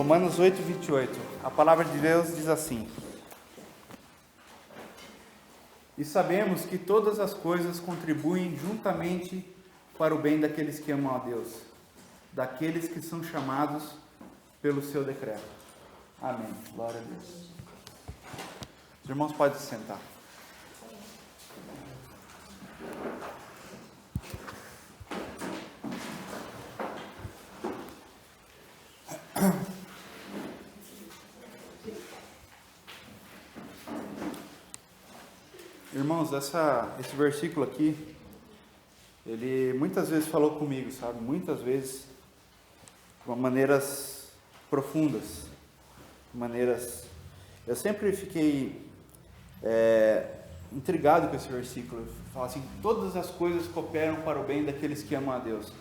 Romanos 8, 28. A palavra de Deus diz assim: E sabemos que todas as coisas contribuem juntamente para o bem daqueles que amam a Deus, daqueles que são chamados pelo seu decreto. Amém. Glória a Deus. Os irmãos podem se sentar. Irmãos, esse versículo aqui, ele muitas vezes falou comigo, sabe? Muitas vezes, de maneiras profundas, Eu sempre fiquei intrigado com esse versículo. Fala assim: todas as coisas cooperam para o bem daqueles que amam a Deus,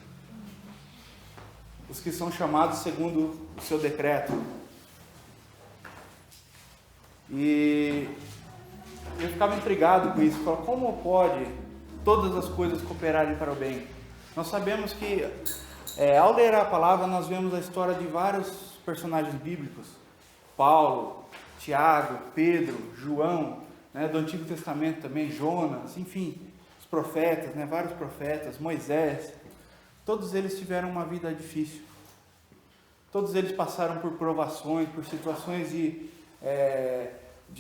os que são chamados segundo o seu decreto. E eu ficava intrigado com isso. Falava, como pode todas as coisas cooperarem para o bem? Nós sabemos que, ao ler a palavra, nós vemos a história de vários personagens bíblicos: Paulo, Tiago, Pedro, João, do Antigo Testamento também, Jonas, enfim, os profetas, vários profetas, Moisés. Todos eles tiveram uma vida difícil. Todos eles passaram por provações, por situações de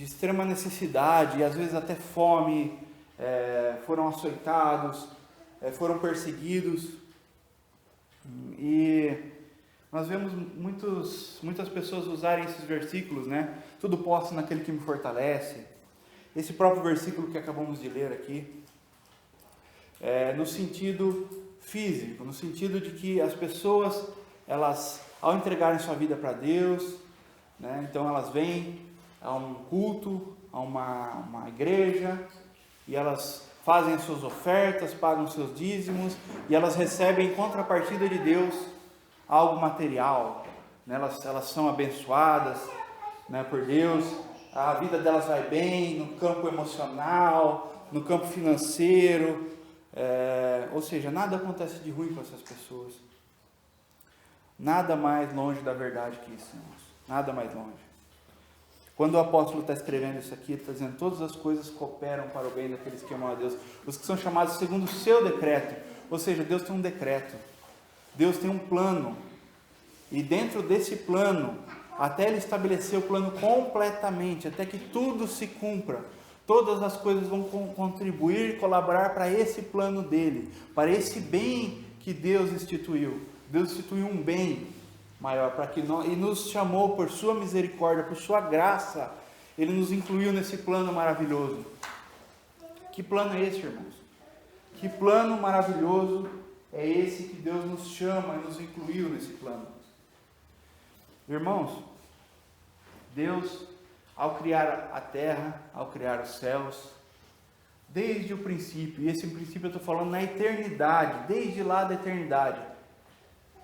extrema necessidade, e às vezes até fome, foram açoitados, foram perseguidos. E nós vemos muitas pessoas usarem esses versículos, tudo posso naquele que me fortalece. Esse próprio versículo que acabamos de ler aqui, no sentido físico, no sentido de que as pessoas, elas, ao entregarem sua vida para Deus, então elas vêm a um culto, a uma igreja, e elas fazem as suas ofertas, pagam os seus dízimos, e elas recebem em contrapartida de Deus algo material, elas são abençoadas por Deus, a vida delas vai bem no campo emocional, no campo financeiro, ou seja, nada acontece de ruim com essas pessoas. Nada mais longe da verdade que isso, irmãos. Nada mais longe. Quando o apóstolo está escrevendo isso aqui, ele está dizendo: todas as coisas cooperam para o bem daqueles que amam a Deus, os que são chamados segundo o seu decreto. Ou seja, Deus tem um decreto, Deus tem um plano, e dentro desse plano, até Ele estabelecer o plano completamente, até que tudo se cumpra, todas as coisas vão contribuir e colaborar para esse plano dele, para esse bem que Deus instituiu. Deus instituiu um bem maior para que nós, e nos chamou por sua misericórdia, por sua graça. Ele nos incluiu nesse plano maravilhoso. Que plano é esse, irmãos? Que plano maravilhoso é esse que Deus nos chama e nos incluiu nesse plano? Irmãos, Deus, ao criar a terra, ao criar os céus, desde o princípio, e esse princípio eu estou falando na eternidade, desde lá da eternidade,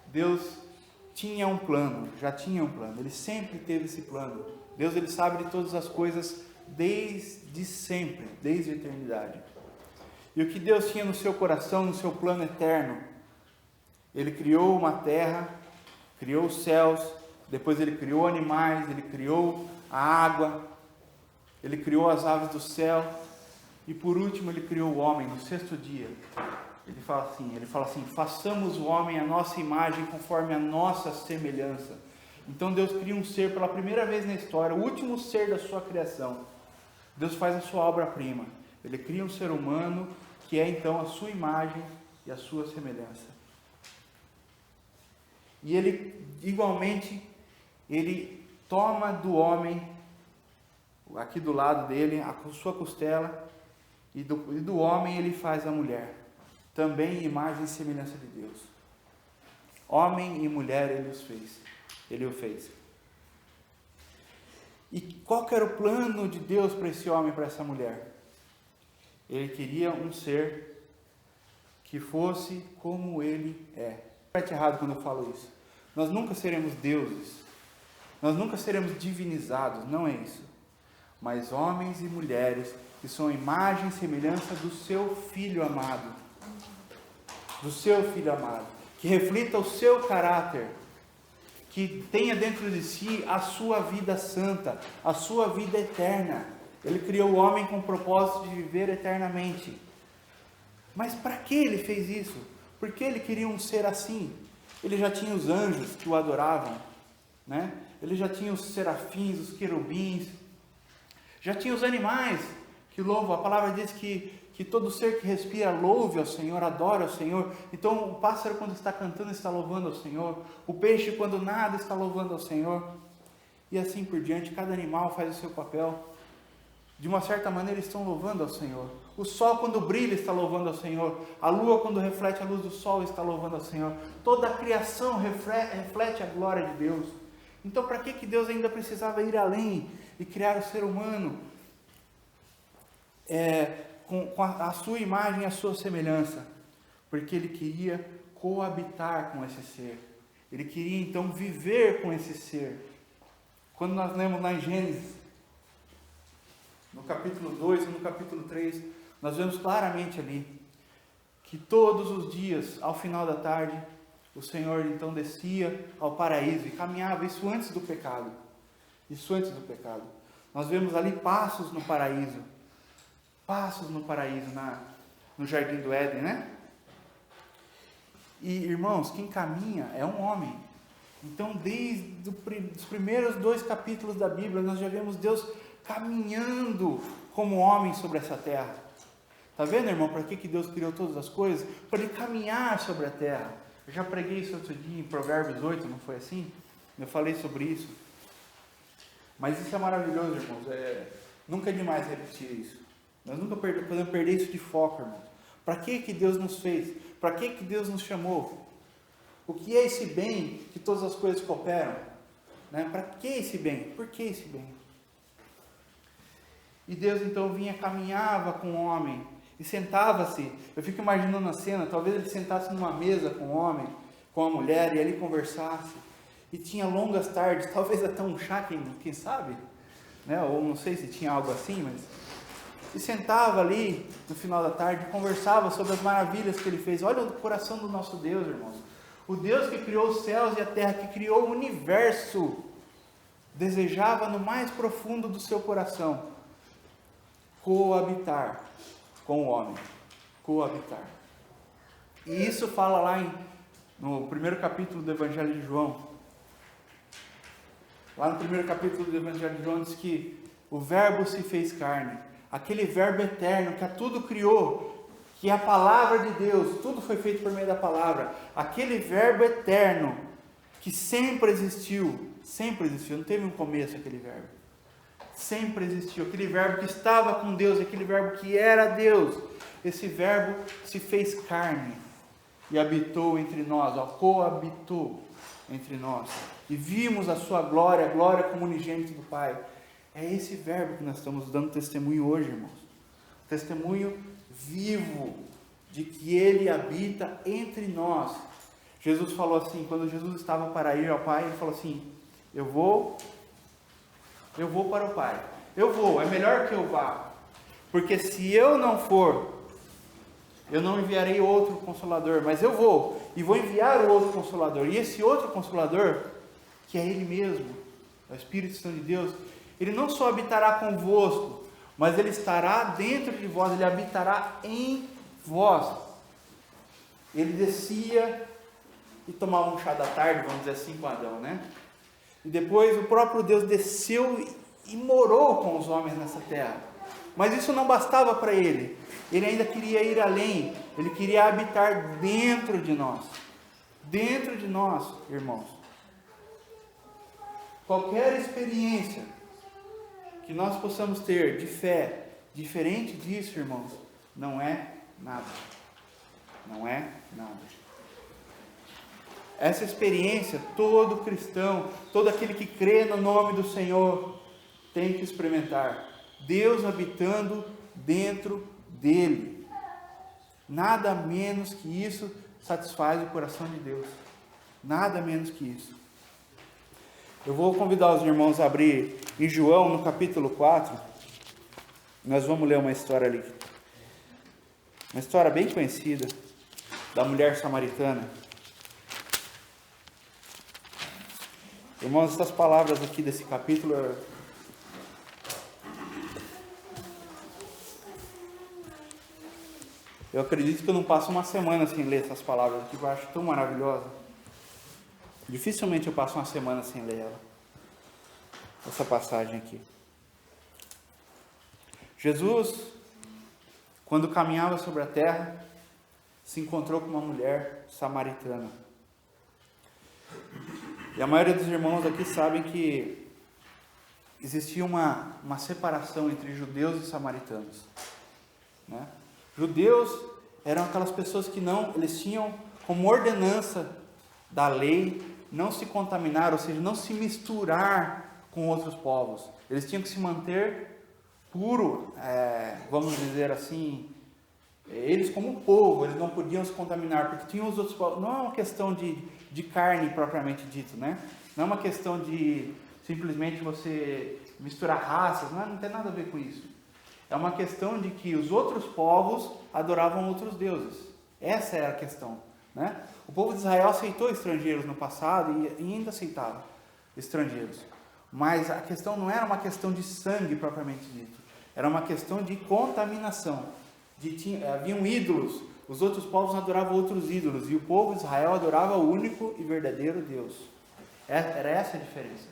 Deus tinha um plano, já tinha um plano, Ele sempre teve esse plano. Deus, Ele sabe de todas as coisas desde sempre, desde a eternidade. E o que Deus tinha no seu coração, no seu plano eterno, Ele criou uma terra, criou os céus, depois Ele criou animais, Ele criou a água, Ele criou as aves do céu, e por último Ele criou o homem no sexto dia. Ele fala assim, façamos o homem a nossa imagem, conforme a nossa semelhança. Então Deus cria um ser pela primeira vez na história, o último ser da sua criação. Deus faz a sua obra-prima. Ele cria um ser humano, que é então a sua imagem e a sua semelhança. E Ele, igualmente, Ele toma do homem, aqui do lado dele, a sua costela, e do homem Ele faz a mulher. Também imagem e semelhança de Deus. Homem e mulher Ele o fez. E qual que era o plano de Deus para esse homem e para essa mulher? Ele queria um ser que fosse como Ele é. Não é errado quando eu falo isso. Nós nunca seremos deuses. Nós nunca seremos divinizados, não é isso. Mas homens e mulheres que são imagem e semelhança do seu Filho amado. Do seu Filho amado, que reflita o seu caráter, que tenha dentro de si a sua vida santa, a sua vida eterna. Ele criou o homem com o propósito de viver eternamente. Mas para que ele fez isso? Por que ele queria um ser assim? Ele já tinha os anjos que o adoravam, né? Ele já tinha os serafins, os querubins, já tinha os animais que louvam. A palavra diz que todo ser que respira louve ao Senhor, adora ao Senhor. Então o pássaro, quando está cantando, está louvando ao Senhor. O peixe, quando nada, está louvando ao Senhor. E assim por diante, cada animal faz o seu papel. De uma certa maneira estão louvando ao Senhor. O sol, quando brilha, está louvando ao Senhor. A lua, quando reflete a luz do sol, está louvando ao Senhor. Toda a criação reflete a glória de Deus. Então, para que Deus ainda precisava ir além e criar o ser humano com a sua imagem e a sua semelhança? Porque Ele queria coabitar com esse ser. Ele queria, então, viver com esse ser. Quando nós lemos lá em Gênesis, no capítulo 2 e no capítulo 3, nós vemos claramente ali que todos os dias, ao final da tarde, o Senhor então descia ao paraíso e caminhava, isso antes do pecado. Isso antes do pecado. Nós vemos ali passos no paraíso, no jardim do Éden, né? E irmãos, quem caminha é um homem. Então, desde os primeiros 2 capítulos da Bíblia, nós já vemos Deus caminhando como homem sobre essa terra. Está vendo, irmão, para que Deus criou todas as coisas? Para Ele caminhar sobre a terra. Eu já preguei isso outro dia em Provérbios 8, não foi assim? Eu falei sobre isso. Mas isso é maravilhoso, irmãos. Nunca é demais repetir isso. Nós nunca podemos perder isso de foco, irmãos. Para que Deus nos fez? Para que Deus nos chamou? O que é esse bem que todas as coisas cooperam? Né? Para que esse bem? Por que esse bem? E Deus então vinha, caminhava com o homem e sentava-se. Eu fico imaginando a cena, talvez ele sentasse numa mesa com o homem, com a mulher, e ali conversasse. E tinha longas tardes, talvez até um chá, quem sabe? Né? Ou não sei se tinha algo assim, mas... E sentava ali no final da tarde e conversava sobre as maravilhas que Ele fez. Olha o coração do nosso Deus, irmãos. O Deus que criou os céus e a terra, que criou o universo, desejava no mais profundo do seu coração coabitar com o homem. Coabitar. E isso fala lá no primeiro capítulo do Evangelho de João. Lá no primeiro capítulo do Evangelho de João diz que o Verbo se fez carne. Aquele Verbo eterno que a tudo criou, que é a palavra de Deus, tudo foi feito por meio da palavra. Aquele Verbo eterno que sempre existiu, não teve um começo aquele Verbo. Sempre existiu, aquele Verbo que estava com Deus, aquele Verbo que era Deus. Esse Verbo se fez carne e habitou entre nós, coabitou entre nós. E vimos a sua glória, a glória como unigênito do Pai. É esse Verbo que nós estamos dando testemunho hoje, irmãos. Testemunho vivo de que Ele habita entre nós. Jesus falou assim, quando Jesus estava para ir ao Pai, Ele falou assim: eu vou para o Pai. É melhor que eu vá. Porque se eu não for, eu não enviarei outro Consolador, mas eu vou, e vou enviar o outro Consolador. E esse outro Consolador, que é Ele mesmo, é o Espírito Santo de Deus, Ele não só habitará convosco, mas Ele estará dentro de vós, Ele habitará em vós. Ele descia e tomava um chá da tarde, vamos dizer assim, com Adão, né? E depois o próprio Deus desceu e morou com os homens nessa terra. Mas isso não bastava para Ele. Ele ainda queria ir além. Ele queria habitar dentro de nós. Dentro de nós, irmãos. Qualquer experiência que nós possamos ter de fé, diferente disso, irmãos, não é nada. Não é nada. Essa experiência, todo cristão, todo aquele que crê no nome do Senhor, tem que experimentar. Deus habitando dentro dele. Nada menos que isso satisfaz o coração de Deus. Nada menos que isso. Eu vou convidar os irmãos a abrir em João, no capítulo 4. Nós vamos ler uma história ali. Uma história bem conhecida da mulher samaritana. Irmãos, essas palavras aqui desse capítulo, eu acredito que eu não passo uma semana sem ler essas palavras aqui, eu acho tão maravilhosa. Dificilmente eu passo uma semana sem ler ela. Essa passagem aqui. Jesus, quando caminhava sobre a terra, se encontrou com uma mulher samaritana. E a maioria dos irmãos aqui sabem que existia uma separação entre judeus e samaritanos, né? Judeus eram aquelas pessoas que eles tinham como ordenança da lei não se contaminar, ou seja, não se misturar com outros povos. Eles tinham que se manter puro, vamos dizer assim, eles como povo, eles não podiam se contaminar, porque tinham os outros povos. Não é uma questão de carne propriamente dito, né? Não é uma questão de simplesmente você misturar raças, não tem nada a ver com isso. É uma questão de que os outros povos adoravam outros deuses. Essa é a questão, né? O povo de Israel aceitou estrangeiros no passado e ainda aceitava estrangeiros. Mas a questão não era uma questão de sangue propriamente dito. Era uma questão de contaminação. Haviam ídolos. Os outros povos adoravam outros ídolos. E o povo de Israel adorava o único e verdadeiro Deus. Era essa a diferença.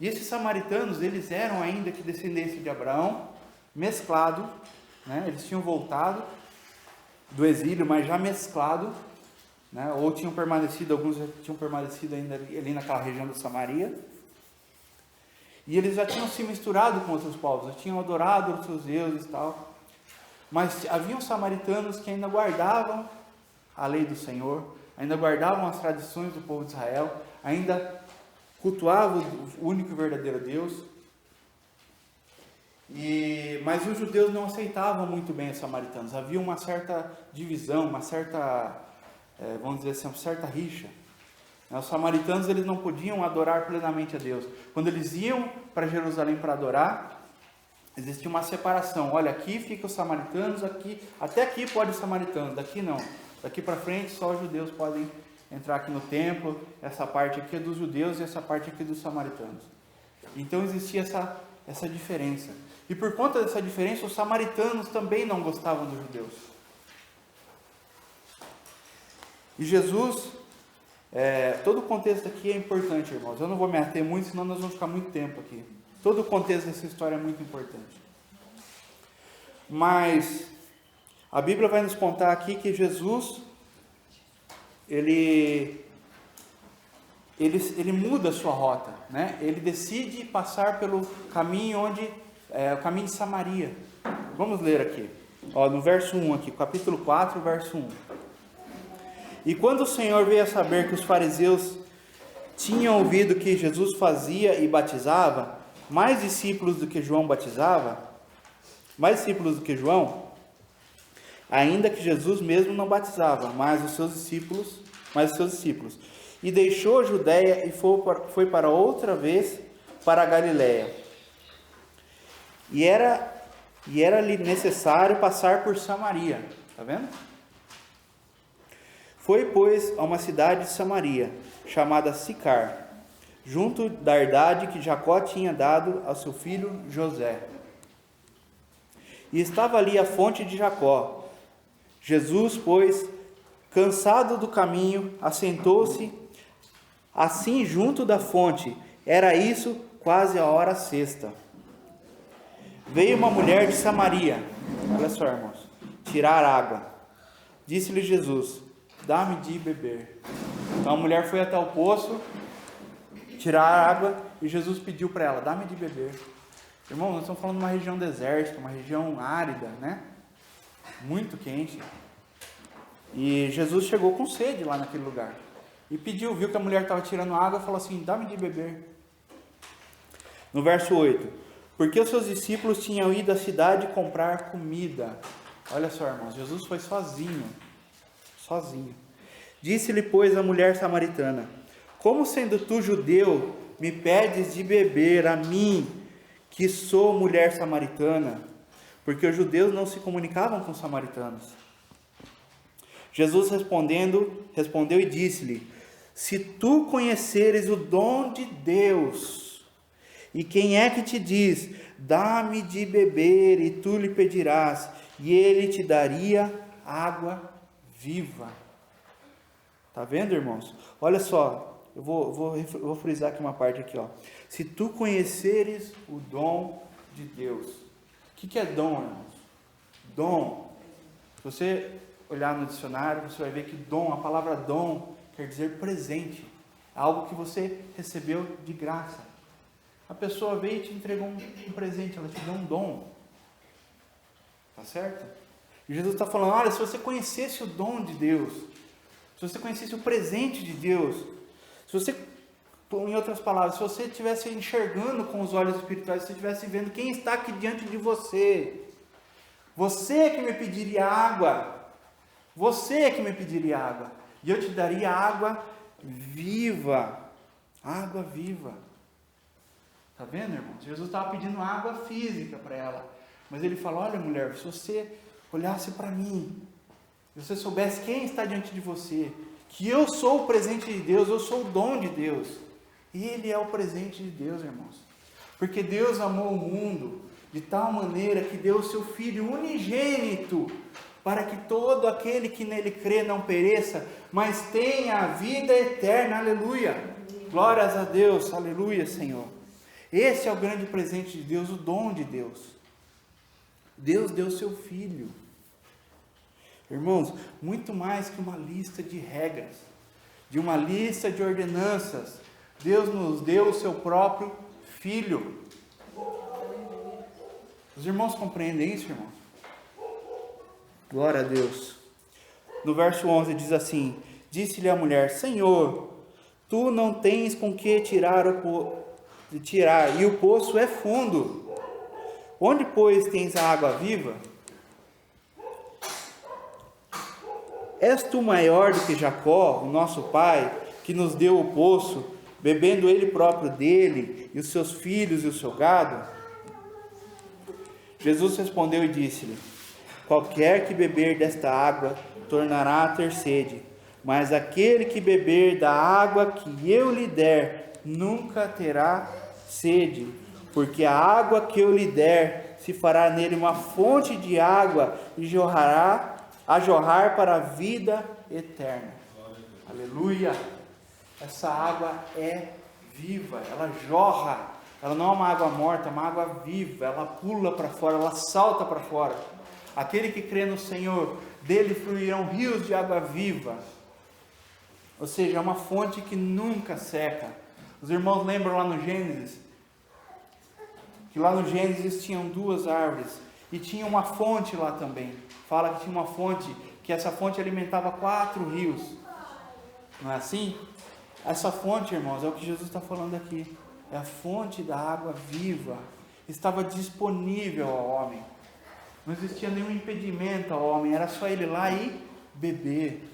E esses samaritanos, eles eram ainda que descendência de Abraão, mesclado, né? Eles tinham voltado do exílio, mas já mesclado, né? Ou tinham permanecido, alguns tinham permanecido ainda ali naquela região da Samaria, e eles já tinham se misturado com outros povos, já tinham adorado outros deuses e tal, mas haviam samaritanos que ainda guardavam a lei do Senhor, ainda guardavam as tradições do povo de Israel, ainda cultuavam o único e verdadeiro Deus. Mas os judeus não aceitavam muito bem os samaritanos. Havia uma certa divisão, uma certa, vamos dizer assim, uma certa rixa. Os samaritanos, eles não podiam adorar plenamente a Deus. Quando eles iam para Jerusalém para adorar, existia uma separação. Olha, aqui ficam os samaritanos, até aqui pode os samaritanos, daqui não. Daqui para frente só os judeus podem entrar aqui no templo. Essa parte aqui é dos judeus e essa parte aqui é dos samaritanos. Então existia essa diferença. E por conta dessa diferença, os samaritanos também não gostavam dos judeus. E Jesus, todo o contexto aqui é importante, irmãos. Eu não vou me ater muito, senão nós vamos ficar muito tempo aqui. Todo o contexto dessa história é muito importante. Mas a Bíblia vai nos contar aqui que Jesus, ele muda a sua rota, né? Ele decide passar pelo caminho o caminho de Samaria. Vamos ler aqui, no verso 1 aqui, capítulo 4, verso 1. E quando o Senhor veio a saber que os fariseus tinham ouvido que Jesus fazia e batizava mais discípulos do que João, ainda que Jesus mesmo não batizava, mas os seus discípulos, e deixou a Judéia e foi para outra vez para a Galiléia. E era-lhe necessário passar por Samaria. Está vendo? Foi, pois, a uma cidade de Samaria, chamada Sicar, junto da herdade que Jacó tinha dado ao seu filho José. E estava ali a fonte de Jacó. Jesus, pois, cansado do caminho, assentou-se assim junto da fonte. Era isso quase a hora sexta. Veio uma mulher de Samaria, olha só, irmãos, tirar água. Disse-lhe Jesus: dá-me de beber. Então a mulher foi até o poço tirar água e Jesus pediu para ela: dá-me de beber. Irmãos, nós estamos falando de uma região desértica, uma região árida, né? Muito quente. E Jesus chegou com sede lá naquele lugar e pediu, viu que a mulher estava tirando água e falou assim: dá-me de beber. No verso 8: porque os seus discípulos tinham ido à cidade comprar comida. Olha só, irmãos, Jesus foi sozinho. Disse-lhe, pois, a mulher samaritana: como sendo tu judeu, me pedes de beber a mim, que sou mulher samaritana? Porque os judeus não se comunicavam com os samaritanos. Jesus respondeu e disse-lhe: Se tu conheceres o dom de Deus, e quem é que te diz, dá-me de beber, e tu lhe pedirás, e ele te daria água viva. Está vendo, irmãos? Olha só, eu vou frisar aqui uma parte aqui, ó. Se tu conheceres o dom de Deus. O que é dom, irmãos? Dom. Se você olhar no dicionário, você vai ver que dom, a palavra dom, quer dizer presente. Algo que você recebeu de graça. A pessoa veio e te entregou um presente, ela te deu um dom. Tá certo? E Jesus está falando, olha, se você conhecesse o dom de Deus, se você conhecesse o presente de Deus, se você, em outras palavras, se você estivesse enxergando com os olhos espirituais, se você estivesse vendo quem está aqui diante de você, você que me pediria água, você que me pediria água, e eu te daria água viva, água viva. Está vendo, irmãos? Jesus estava pedindo água física para ela, mas ele falou, olha mulher, se você olhasse para mim, se você soubesse quem está diante de você, que eu sou o presente de Deus, eu sou o dom de Deus. Ele é o presente de Deus, irmãos. Porque Deus amou o mundo de tal maneira que deu o seu Filho unigênito, para que todo aquele que nele crê não pereça, mas tenha a vida eterna. Aleluia! Glórias a Deus, aleluia, Senhor. Esse é o grande presente de Deus, o dom de Deus. Deus deu seu Filho. Irmãos, muito mais que uma lista de regras, de uma lista de ordenanças, Deus nos deu o seu próprio Filho. Os irmãos compreendem isso, irmãos? Glória a Deus. No verso 11 diz assim, disse-lhe a mulher, Senhor, tu não tens com que tirar, e o poço é fundo. Onde, pois, tens a água viva? És tu maior do que Jacó, o nosso pai, que nos deu o poço, bebendo ele próprio dele, e os seus filhos e o seu gado? Jesus respondeu e disse-lhe, qualquer que beber desta água, tornará a ter sede, mas aquele que beber da água que eu lhe der, nunca terá sede, porque a água que eu lhe der, se fará nele uma fonte de água, e jorrará a jorrar para a vida eterna. Aleluia! Essa água é viva, ela jorra, ela não é uma água morta, é uma água viva, ela pula para fora, ela salta para fora. Aquele que crê no Senhor, dele fluirão rios de água viva, ou seja, é uma fonte que nunca seca. Os irmãos lembram lá no Gênesis, que lá no Gênesis tinham duas árvores, e tinha uma fonte lá também. Fala que tinha uma fonte, que essa fonte alimentava 4 rios. Não é assim? Essa fonte, irmãos, é o que Jesus está falando aqui. É a fonte da água viva. Estava disponível ao homem. Não existia nenhum impedimento ao homem. Era só ele ir lá e beber.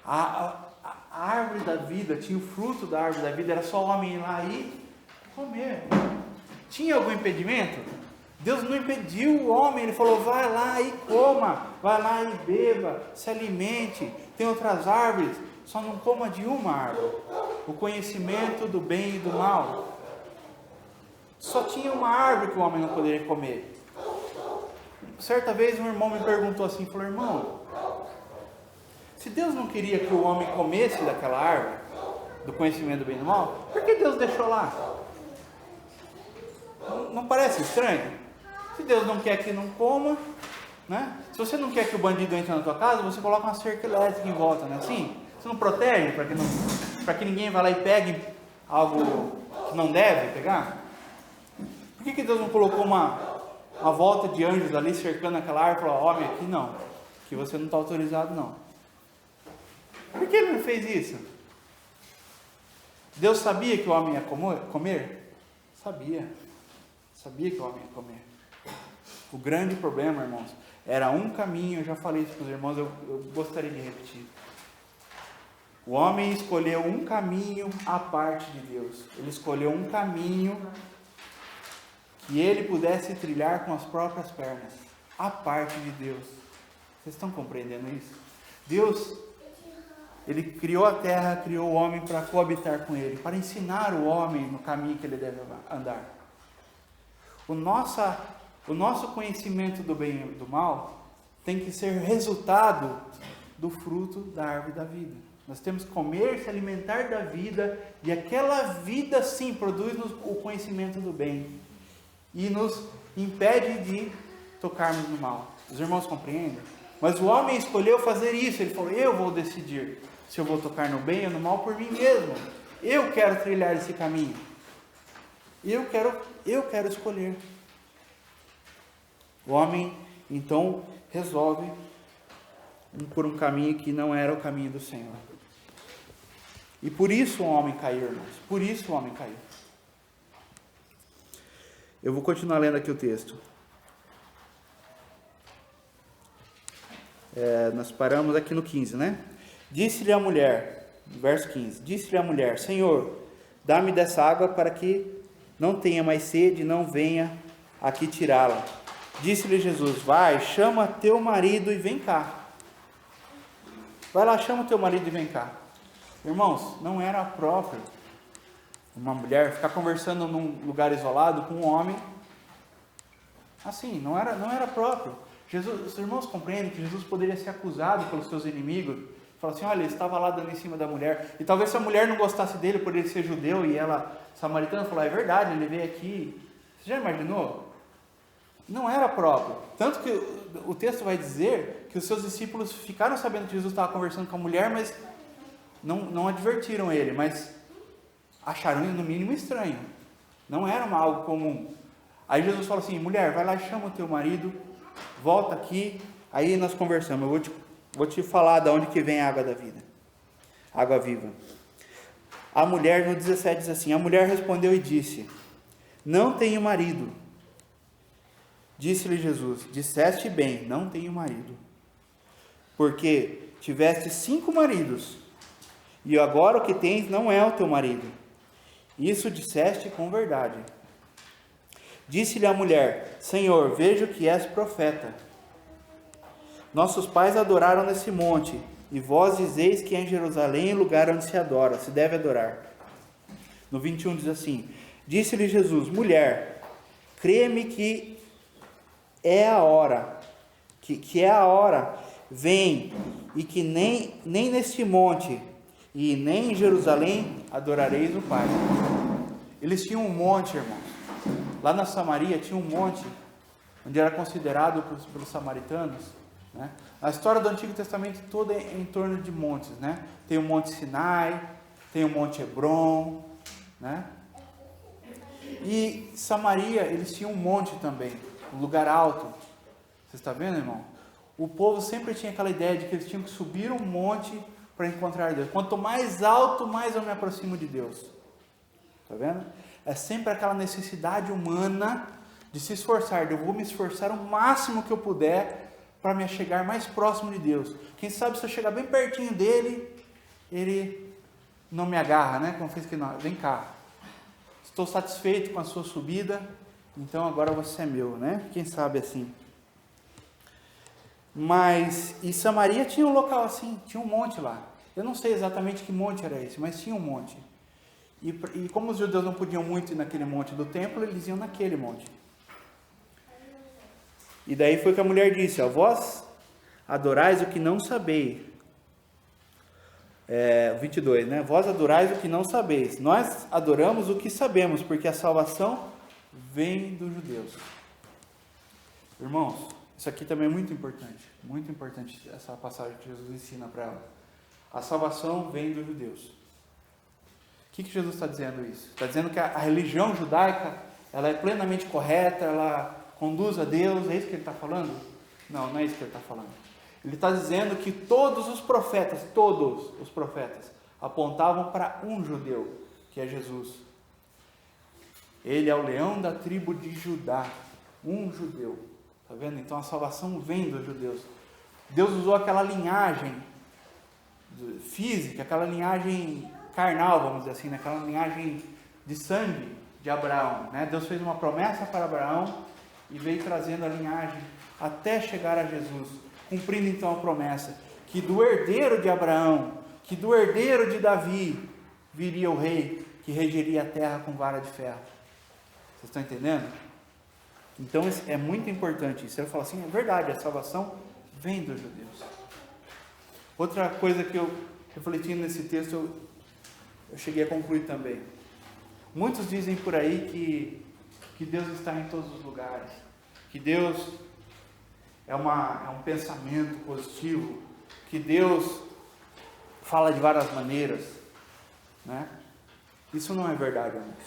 A árvore da vida, tinha o fruto da árvore da vida. Era só o homem ir lá e comer. Tinha algum impedimento? Deus não impediu o homem, ele falou, vai lá e coma, vai lá e beba, se alimente, tem outras árvores, só não coma de uma árvore, o conhecimento do bem e do mal. Só tinha uma árvore que o homem não poderia comer. Certa vez um irmão me perguntou assim, falou, irmão, se Deus não queria que o homem comesse daquela árvore, do conhecimento do bem e do mal, por que Deus deixou lá? Não parece estranho? Se Deus não quer que não coma, né? Se você não quer que o bandido entre na tua casa, você coloca uma cerca elétrica em volta, né? Assim, você não protege para que ninguém vá lá e pegue algo que não deve pegar? Por que Deus não colocou uma volta de anjos ali cercando aquela árvore e falou, homem, aqui não, que você não está autorizado não? Por que ele não fez isso? Deus sabia que o homem ia comer? Sabia que o homem ia comer. O grande problema, irmãos, era um caminho, eu já falei isso para os irmãos, eu gostaria de repetir. O homem escolheu um caminho à parte de Deus. Ele escolheu um caminho que ele pudesse trilhar com as próprias pernas, à parte de Deus. Vocês estão compreendendo isso? Deus Ele criou a terra, criou o homem para coabitar com ele, para ensinar o homem no caminho que ele deve andar. O nosso conhecimento do bem e do mal tem que ser resultado do fruto da árvore da vida. Nós temos que comer, se alimentar da vida, e aquela vida sim produz-nos o conhecimento do bem e nos impede de tocarmos no mal. Os irmãos compreendem? Mas o homem escolheu fazer isso. Ele falou: eu vou decidir se eu vou tocar no bem ou no mal por mim mesmo. Eu quero trilhar esse caminho. Eu quero escolher. O homem então resolve por um caminho que não era o caminho do Senhor. E por isso o homem caiu, irmãos. Por isso o homem caiu. Eu vou continuar lendo aqui o texto. Nós paramos aqui no 15, né? Disse-lhe a mulher, verso 15, disse-lhe a mulher: Senhor, dá-me dessa água para que não tenha mais sede e não venha aqui tirá-la. Disse-lhe Jesus: vai, chama teu marido e vem cá. Vai lá, chama teu marido e vem cá. Irmãos, não era próprio uma mulher ficar conversando num lugar isolado com um homem. Assim, não era próprio. Os irmãos compreendem que Jesus poderia ser acusado pelos seus inimigos. Fala assim: olha, ele estava lá dando em cima da mulher. E talvez se a mulher não gostasse dele por ele ser judeu e ela samaritana, falar: é verdade, ele veio aqui. Você já imaginou? Não era próprio. Tanto que o texto vai dizer que os seus discípulos ficaram sabendo que Jesus estava conversando com a mulher, mas não advertiram ele, mas acharam no mínimo estranho. Não era algo comum. Aí Jesus fala assim: mulher, vai lá e chama o teu marido, volta aqui, aí nós conversamos. Eu vou te falar de onde que vem a água da vida, água viva. A mulher, no 17 diz assim: a mulher respondeu e disse: não tenho marido. Disse-lhe Jesus: disseste bem, não tenho marido, porque tiveste 5 maridos, e agora o que tens não é o teu marido. Isso disseste com verdade. Disse-lhe a mulher: Senhor, vejo que és profeta. Nossos pais adoraram nesse monte, e vós dizeis que é em Jerusalém o lugar onde se adora, se deve adorar. No 21 diz assim: disse-lhe Jesus: mulher, crê-me que é a hora, que é a hora, vem, e que nem neste monte e nem em Jerusalém adorareis o Pai. Eles tinham um monte, irmãos. Lá na Samaria tinha um monte, onde era considerado pelos samaritanos, né? A história do Antigo Testamento toda é em torno de montes, né? Tem o Monte Sinai, tem o Monte Hebron, né? E Samaria, eles tinham um monte também, um lugar alto. Você está vendo, irmão? O povo sempre tinha aquela ideia de que eles tinham que subir um monte para encontrar Deus. Quanto mais alto, mais eu me aproximo de Deus. Está vendo? É sempre aquela necessidade humana de se esforçar. Eu vou me esforçar o máximo que eu puder para me chegar mais próximo de Deus. Quem sabe se eu chegar bem pertinho dele, ele não me agarra, né? Como fez que não, vem cá. Estou satisfeito com a sua subida, então agora você é meu, né? Quem sabe assim. Mas, e Samaria tinha um local assim, tinha um monte lá. Eu não sei exatamente que monte era esse, mas tinha um monte. E como os judeus não podiam muito ir naquele monte do templo, eles iam naquele monte. E daí foi que a mulher disse: vós adorais o que não sabeis. 22, né? Vós adorais o que não sabeis. Nós adoramos o que sabemos, porque a salvação vem dos judeus. Irmãos, isso aqui também é muito importante essa passagem que Jesus ensina para ela. A salvação vem dos judeus. O que Jesus está dizendo isso? Está dizendo que a religião judaica, ela é plenamente correta, ela conduz a Deus, é isso que ele está falando? Não é isso que ele está falando. Ele está dizendo que todos os profetas, apontavam para um judeu, que é Jesus. Ele é o leão da tribo de Judá, um judeu. Está vendo? Então a salvação vem dos judeus. Deus usou aquela linhagem física, aquela linhagem carnal, vamos dizer assim, né? Aquela linhagem de sangue de Abraão, né? Deus fez uma promessa para Abraão e veio trazendo a linhagem até chegar a Jesus, cumprindo então a promessa que do herdeiro de Abraão, que do herdeiro de Davi viria o rei que regeria a terra com vara de ferro. Vocês estão entendendo? Então é muito importante isso. Ele fala assim, é verdade, a salvação vem dos judeus. Outra coisa que eu refletindo nesse texto, eu cheguei a concluir também. Muitos dizem por aí que Deus está em todos os lugares, que Deus é um pensamento positivo, que Deus fala de várias maneiras, né? Isso não é verdade, amigos.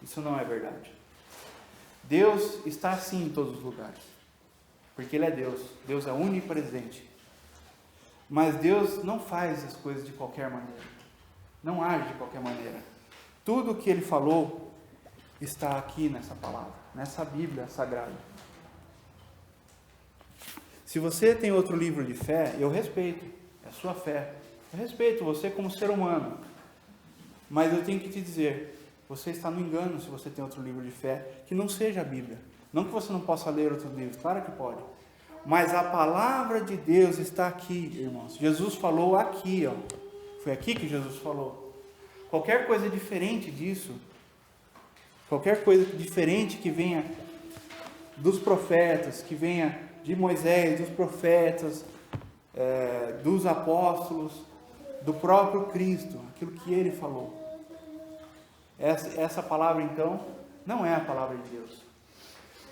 Isso não é verdade. Deus está sim em todos os lugares, porque Ele é Deus. Deus é onipresente. Mas Deus não faz as coisas de qualquer maneira, não age de qualquer maneira. Tudo o que Ele falou está aqui nessa palavra, nessa Bíblia sagrada. Se você tem outro livro de fé, eu respeito, é a sua fé. Eu respeito você como ser humano, mas eu tenho que te dizer, você está no engano se você tem outro livro de fé que não seja a Bíblia. Não que você não possa ler outros livros, claro que pode. Mas a palavra de Deus está aqui, irmãos. Jesus falou aqui, ó. Foi aqui que Jesus falou. Qualquer coisa diferente disso, qualquer coisa diferente que venha dos profetas, que venha de Moisés, dos profetas, dos apóstolos, do próprio Cristo, aquilo que Ele falou. Essa palavra, então, não é a palavra de Deus.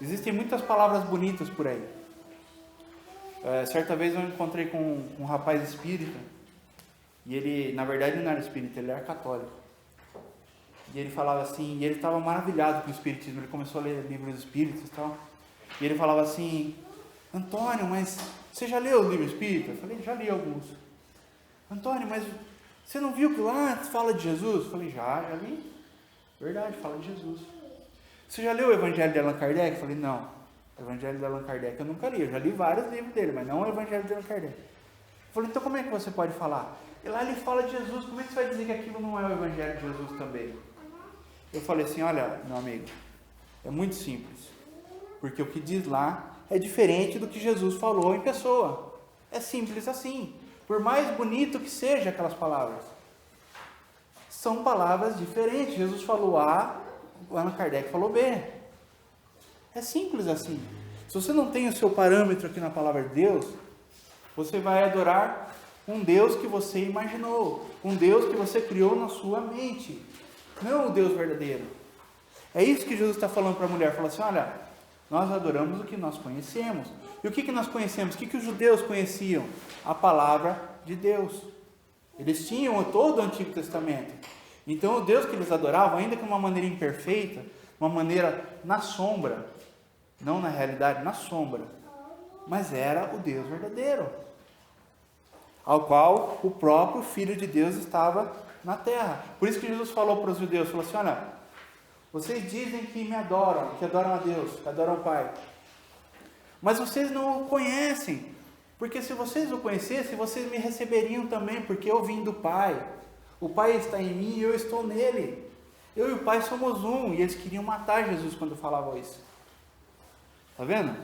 Existem muitas palavras bonitas por aí. Certa vez eu encontrei com um rapaz espírita, e ele, na verdade, não era espírita, ele era católico. E ele falava assim, e ele estava maravilhado com o espiritismo, ele começou a ler livros espíritas e tal. E ele falava assim, Antônio, mas você já leu o livro espírita? Eu falei, já li alguns. Antônio, mas você não viu que lá fala de Jesus? Eu falei, já li. Verdade, fala de Jesus. Você já leu o Evangelho de Allan Kardec? Eu falei, não. O Evangelho de Allan Kardec eu nunca li. Eu já li vários livros dele, mas não o Evangelho de Allan Kardec. Eu falei, então como é que você pode falar? E lá ele fala de Jesus, como é que você vai dizer que aquilo não é o Evangelho de Jesus também? Eu falei assim, olha, meu amigo, é muito simples. Porque o que diz lá é diferente do que Jesus falou em pessoa. É simples assim. Por mais bonito que seja aquelas palavras, são palavras diferentes. Jesus falou A, o Allan Kardec falou B. É simples assim. Se você não tem o seu parâmetro aqui na palavra de Deus, você vai adorar um Deus que você imaginou, um Deus que você criou na sua mente, não o Deus verdadeiro. É isso que Jesus está falando para a mulher. Fala assim, olha, nós adoramos o que nós conhecemos. E o que nós conhecemos? O que os judeus conheciam? A palavra de Deus. Eles tinham todo o Antigo Testamento. Então o Deus que eles adoravam, ainda que de uma maneira imperfeita, uma maneira na sombra, não na realidade, na sombra, mas era o Deus verdadeiro, ao qual o próprio Filho de Deus estava na terra. Por isso que Jesus falou para os judeus, falou assim, olha, vocês dizem que me adoram, que adoram a Deus, que adoram o Pai, mas vocês não o conhecem, porque se vocês o conhecessem, vocês me receberiam também, porque eu vim do Pai, o Pai está em mim e eu estou nele, eu e o Pai somos um. E eles queriam matar Jesus quando falavam isso. Está vendo?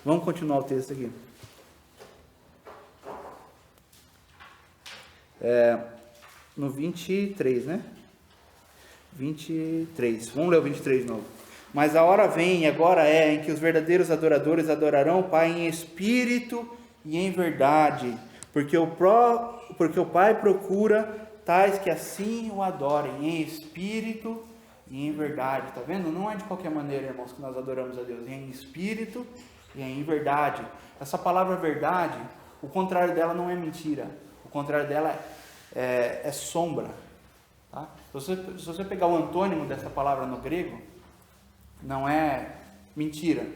Vamos continuar o texto aqui. No 23, né? 23. Vamos ler o 23 de novo. Mas a hora vem, e agora é, em que os verdadeiros adoradores adorarão o Pai em espírito e em verdade, porque o Pai procura tais que assim o adorem, em espírito e em verdade. Está vendo? Não é de qualquer maneira, irmãos, que nós adoramos a Deus, é em espírito e em verdade. Essa palavra verdade, o contrário dela não é mentira, o contrário dela é sombra. Tá? Se você pegar o antônimo dessa palavra no grego, não é mentira.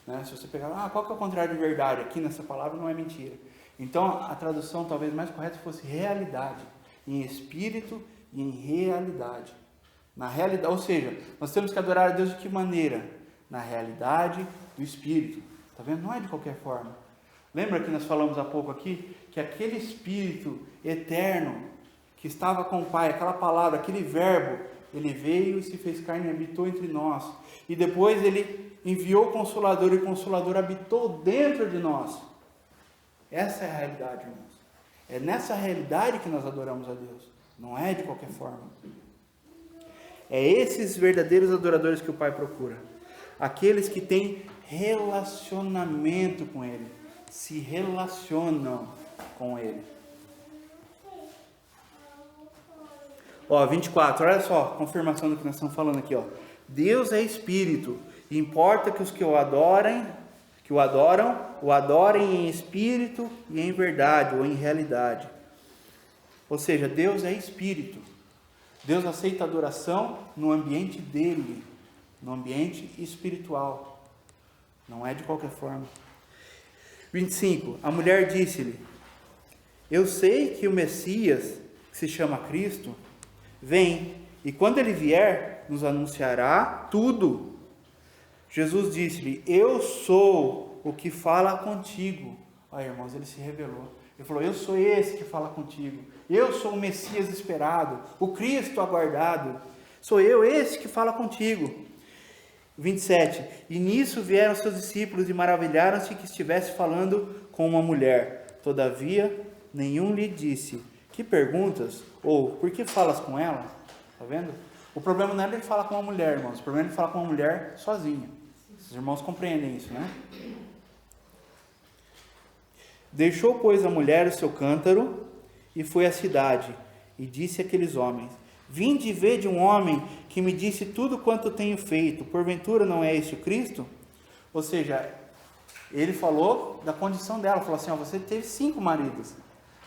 Né? Se você pegar, qual que é o contrário de verdade? Aqui nessa palavra não é mentira. Então a tradução talvez mais correta fosse realidade, em espírito e em realidade. Na realidade, ou seja, nós temos que adorar a Deus de que maneira? Na realidade do espírito. Está vendo? Não é de qualquer forma. Lembra que nós falamos há pouco aqui que aquele espírito eterno que estava com o Pai, aquela palavra, aquele verbo, ele veio e se fez carne e habitou entre nós. E depois ele enviou o Consolador e o Consolador habitou dentro de nós. Essa é a realidade, irmãos. É nessa realidade que nós adoramos a Deus. Não é de qualquer forma. É esses verdadeiros adoradores que o Pai procura. Aqueles que têm relacionamento com Ele. Se relacionam com Ele. Ó, 24, olha só, confirmação do que nós estamos falando aqui, ó. Deus é Espírito, e importa que os que o adoram, o adorem em espírito e em verdade, ou em realidade. Ou seja, Deus é Espírito. Deus aceita adoração no ambiente dele, no ambiente espiritual. Não é de qualquer forma. 25, a mulher disse-lhe: eu sei que o Messias, que se chama Cristo, vem, e quando ele vier, nos anunciará tudo. Jesus disse-lhe: eu sou o que fala contigo. Olha, irmãos, ele se revelou. Ele falou: eu sou esse que fala contigo. Eu sou o Messias esperado, o Cristo aguardado. Sou eu esse que fala contigo. 27. E nisso vieram seus discípulos e maravilharam-se que estivesse falando com uma mulher. Todavia, nenhum lhe disse: que perguntas? Ou, por que falas com ela? Está vendo? O problema não é ele falar com uma mulher, irmãos. O problema é ele falar com uma mulher sozinha. Os irmãos compreendem isso, né? Deixou, pois, a mulher o seu cântaro e foi à cidade. E disse àqueles homens: vinde e vede um homem que me disse tudo quanto tenho feito. Porventura não é este o Cristo? Ou seja, ele falou da condição dela. Falou assim: ó, você teve 5 maridos.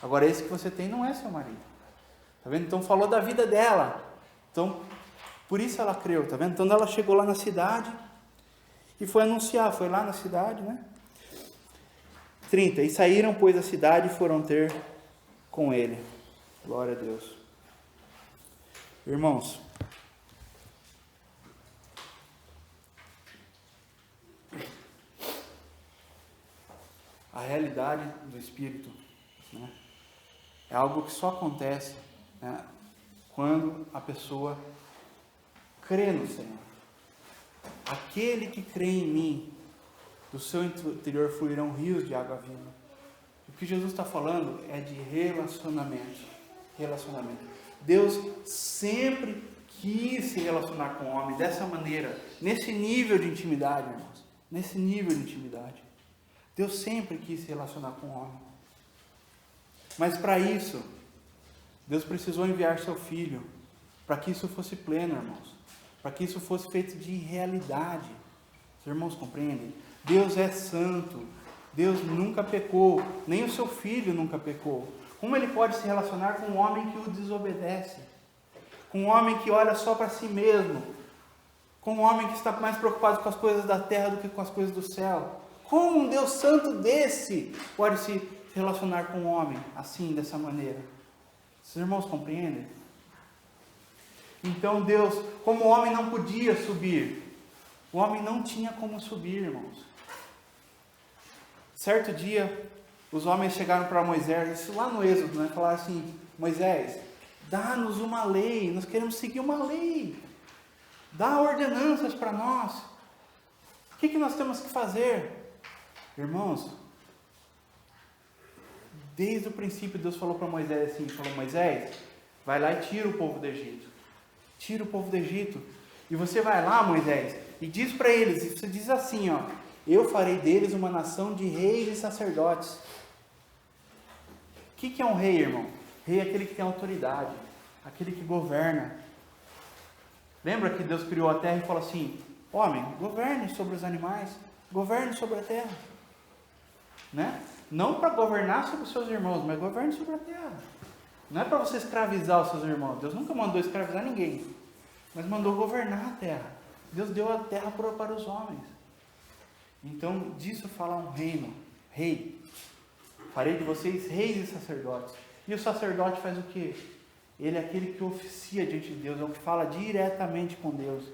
Agora esse que você tem não é seu marido. Tá vendo? Então falou da vida dela. Então, por isso ela creu, tá vendo? Então ela chegou lá na cidade e foi anunciar, foi lá na cidade, né? 30. E saíram, pois, da cidade e foram ter com ele. Glória a Deus. Irmãos, a realidade do Espírito, né, é algo que só acontece, né, quando a pessoa crê no Senhor. Aquele que crê em mim, do seu interior fluirão rios de água viva. O que Jesus está falando é de relacionamento. Relacionamento. Deus sempre quis se relacionar com o homem dessa maneira, nesse nível de intimidade, irmãos. Nesse nível de intimidade. Deus sempre quis se relacionar com o homem. Mas para isso, Deus precisou enviar seu Filho, para que isso fosse pleno, irmãos. Para que isso fosse feito de realidade. Os irmãos compreendem? Deus é santo. Deus nunca pecou. Nem o seu Filho nunca pecou. Como ele pode se relacionar com um homem que o desobedece? Com um homem que olha só para si mesmo? Com um homem que está mais preocupado com as coisas da terra do que com as coisas do céu? Como um Deus santo desse pode se relacionar com um homem assim, dessa maneira? Os irmãos compreendem? Então Deus, como o homem não podia subir, o homem não tinha como subir, irmãos. Certo dia, os homens chegaram para Moisés, isso lá no Êxodo, né? Falaram assim: Moisés, dá-nos uma lei, nós queremos seguir uma lei. Dá ordenanças para nós. O que nós temos que fazer? Irmãos, desde o princípio Deus falou para Moisés assim, falou: Moisés, vai lá e tira o povo do Egito. Tira o povo do Egito. E você vai lá, Moisés, e diz para eles, e você diz assim, ó: eu farei deles uma nação de reis e sacerdotes. O que é um rei, irmão? Rei é aquele que tem autoridade, aquele que governa. Lembra que Deus criou a terra e falou assim: homem, governe sobre os animais, governe sobre a terra. Né? Não para governar sobre os seus irmãos, mas governe sobre a terra. Não é para você escravizar os seus irmãos. Deus nunca mandou escravizar ninguém, mas mandou governar a terra. Deus deu a terra para os homens. Então, disso fala um reino, rei. Farei de vocês reis e sacerdotes. E o sacerdote faz o quê? Ele é aquele que oficia diante de Deus, é o que fala diretamente com Deus.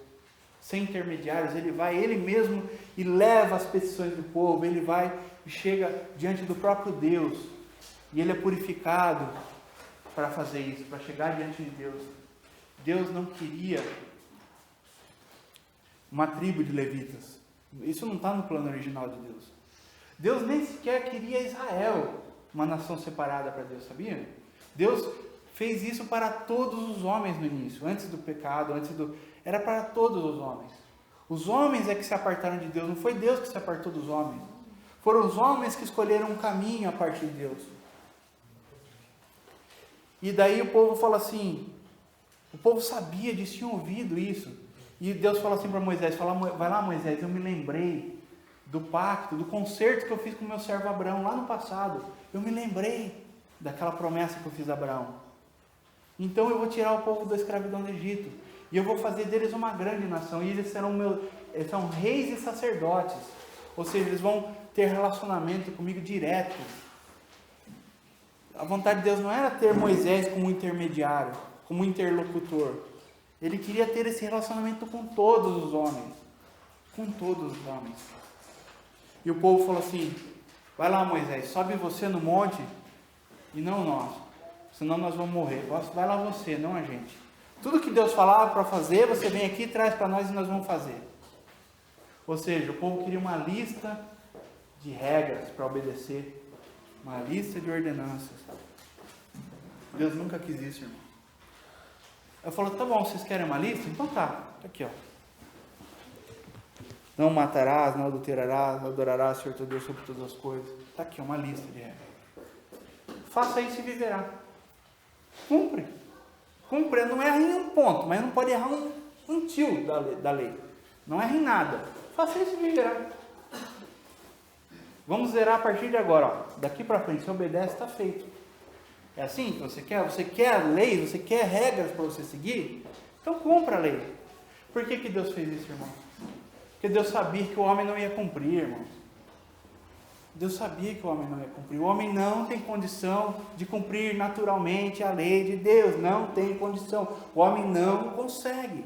Sem intermediários, ele vai, ele mesmo, e leva as petições do povo. Ele vai e chega diante do próprio Deus. E ele é purificado para fazer isso, para chegar diante de Deus. Deus não queria uma tribo de levitas. Isso não está no plano original de Deus. Deus nem sequer queria Israel. uma nação separada para Deus, sabia? Deus fez isso para todos os homens no início, antes do pecado, era para todos os homens. Os homens é que se apartaram de Deus, não foi Deus que se apartou dos homens. Foram os homens que escolheram um caminho a partir de Deus. E daí o povo fala assim, o povo sabia disso, tinha ouvido isso. E Deus fala assim para Moisés, vai lá Moisés, eu me lembrei do pacto, do concerto que eu fiz com o meu servo Abraão lá no passado. Eu me lembrei daquela promessa que eu fiz a Abraão. Então eu vou tirar o povo da escravidão do Egito. E eu vou fazer deles uma grande nação. E eles são reis e sacerdotes. Ou seja, eles vão ter relacionamento comigo direto. A vontade de Deus não era ter Moisés como intermediário, como interlocutor. Ele queria ter esse relacionamento com todos os homens. Com todos os homens. E o povo falou assim, vai lá Moisés, sobe você no monte e não nós. Senão nós vamos morrer. Vai lá você, não a gente. Tudo que Deus falar para fazer, você vem aqui e traz para nós e nós vamos fazer. Ou seja, o povo queria uma lista de regras para obedecer. Uma lista de ordenanças. Deus nunca quis isso, irmão. Eu falo, tá bom, vocês querem uma lista? Então tá aqui ó. Não matarás, não adulterarás, não adorarás o Senhor teu Deus sobre todas as coisas. Está aqui uma lista de regras. Faça isso e viverá. Cumpre. Cumpre, não erra em um ponto, mas não pode errar um tio da lei. Não erra em nada. Faça isso e viverá. Vamos zerar a partir de agora. Ó. Daqui para frente, se obedece, está feito. É assim que você quer? Você quer a lei? Você quer regras para você seguir? Então cumpra a lei. Por que Deus fez isso, irmão? Porque Deus sabia que o homem não ia cumprir, irmãos. Deus sabia que o homem não ia cumprir. O homem não tem condição de cumprir naturalmente a lei de Deus. Não tem condição. O homem não consegue.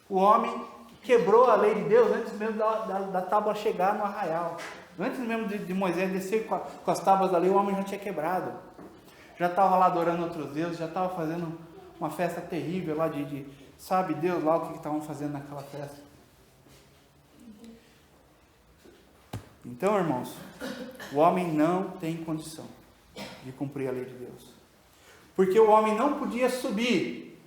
O homem quebrou a lei de Deus antes mesmo da tábua chegar no arraial. Antes mesmo de Moisés descer com as tábuas da lei, o homem já tinha quebrado. Já estava lá adorando outros deuses, já estava fazendo uma festa terrível lá sabe Deus lá o que estavam fazendo naquela festa. Então, irmãos, o homem não tem condição de cumprir a lei de Deus. Porque o homem não podia subir.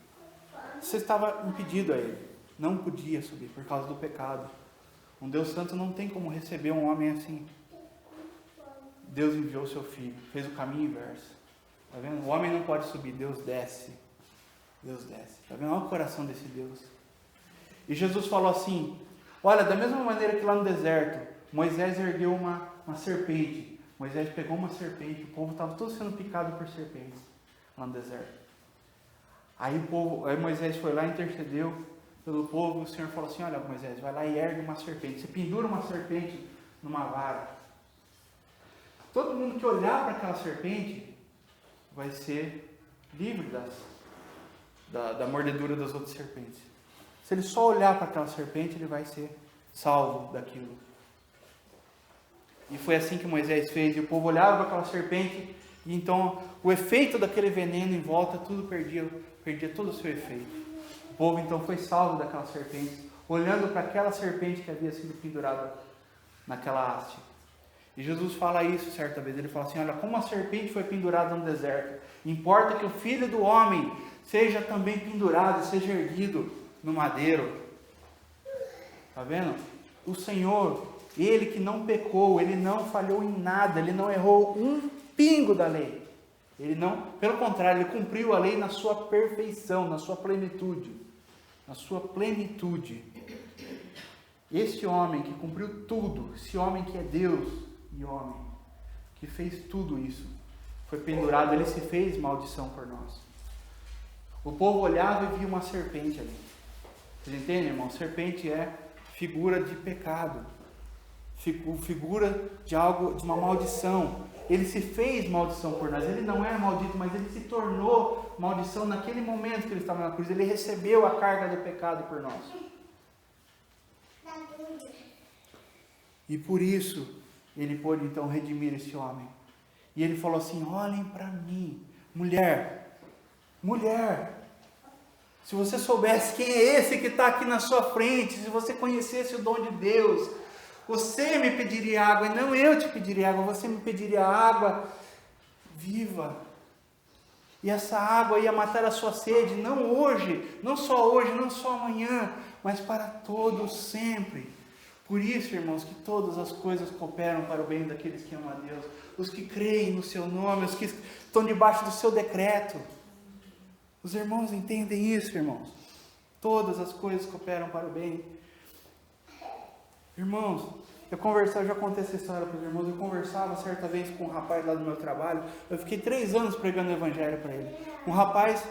Você estava impedido a ele. Não podia subir por causa do pecado. Um Deus santo não tem como receber um homem assim. Deus enviou o seu filho. Fez o caminho inverso. Está vendo? O homem não pode subir. Deus desce. Deus desce. Está vendo? Olha o coração desse Deus. E Jesus falou assim, olha, da mesma maneira que lá no deserto, Moisés ergueu uma serpente. Moisés pegou uma serpente, o povo estava todo sendo picado por serpentes lá no deserto. Aí Moisés foi lá e intercedeu pelo povo, e o Senhor falou assim, olha Moisés, vai lá e ergue uma serpente. Você pendura uma serpente numa vara. Todo mundo que olhar para aquela serpente vai ser livre da mordedura das outras serpentes. Se ele só olhar para aquela serpente, ele vai ser salvo daquilo. E foi assim que Moisés fez, e o povo olhava para aquela serpente, e então o efeito daquele veneno em volta, tudo perdia todo o seu efeito. O povo então foi salvo daquela serpente, olhando para aquela serpente que havia sido pendurada naquela haste. E Jesus fala isso certa vez, ele fala assim, olha, como a serpente foi pendurada no deserto, importa que o Filho do Homem seja também pendurado, seja erguido no madeiro. Está vendo? O Senhor, Ele que não pecou, Ele não falhou em nada, Ele não errou um pingo da lei. Ele não, pelo contrário, Ele cumpriu a lei na sua perfeição, na sua plenitude. Na sua plenitude. Este homem que cumpriu tudo, esse homem que é Deus e homem, que fez tudo isso, foi pendurado, Ele se fez maldição por nós. O povo olhava e via uma serpente ali. Vocês entendem, irmão? Serpente é figura de pecado. Figura de algo, de uma maldição. Ele se fez maldição por nós. Ele não é maldito, mas ele se tornou maldição naquele momento que ele estava na cruz. Ele recebeu a carga do pecado por nós. E por isso ele pôde então redimir esse homem. E ele falou assim, olhem para mim, mulher, se você soubesse quem é esse que está aqui na sua frente, se você conhecesse o dom de Deus, você me pediria água e não eu te pediria água, você me pediria água viva. E essa água ia matar a sua sede, não hoje, não só amanhã, mas para todos sempre. Por isso, irmãos, que todas as coisas cooperam para o bem daqueles que amam a Deus, os que creem no seu nome, os que estão debaixo do seu decreto. Os irmãos entendem isso, irmãos? Todas as coisas cooperam para o bem. Irmãos, eu já contei essa história para os irmãos, eu conversava certa vez com um rapaz lá do meu trabalho, eu fiquei 3 anos pregando o evangelho para ele. Um rapaz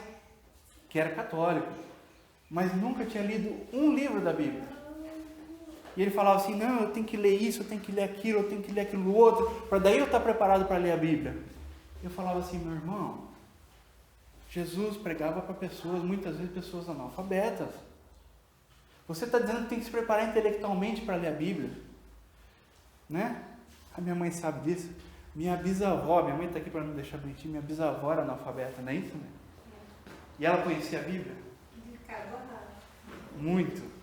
que era católico, mas nunca tinha lido um livro da Bíblia. E ele falava assim, não, eu tenho que ler isso, eu tenho que ler aquilo, eu tenho que ler aquilo outro, para daí eu estar preparado para ler a Bíblia. Eu falava assim, meu irmão, Jesus pregava para pessoas, muitas vezes pessoas analfabetas. Você está dizendo que tem que se preparar intelectualmente para ler a Bíblia, né? A minha mãe sabe disso. Minha bisavó, minha mãe está aqui para não deixar mentir, minha bisavó era analfabeta, não é isso, né? E ela conhecia a Bíblia? Muito.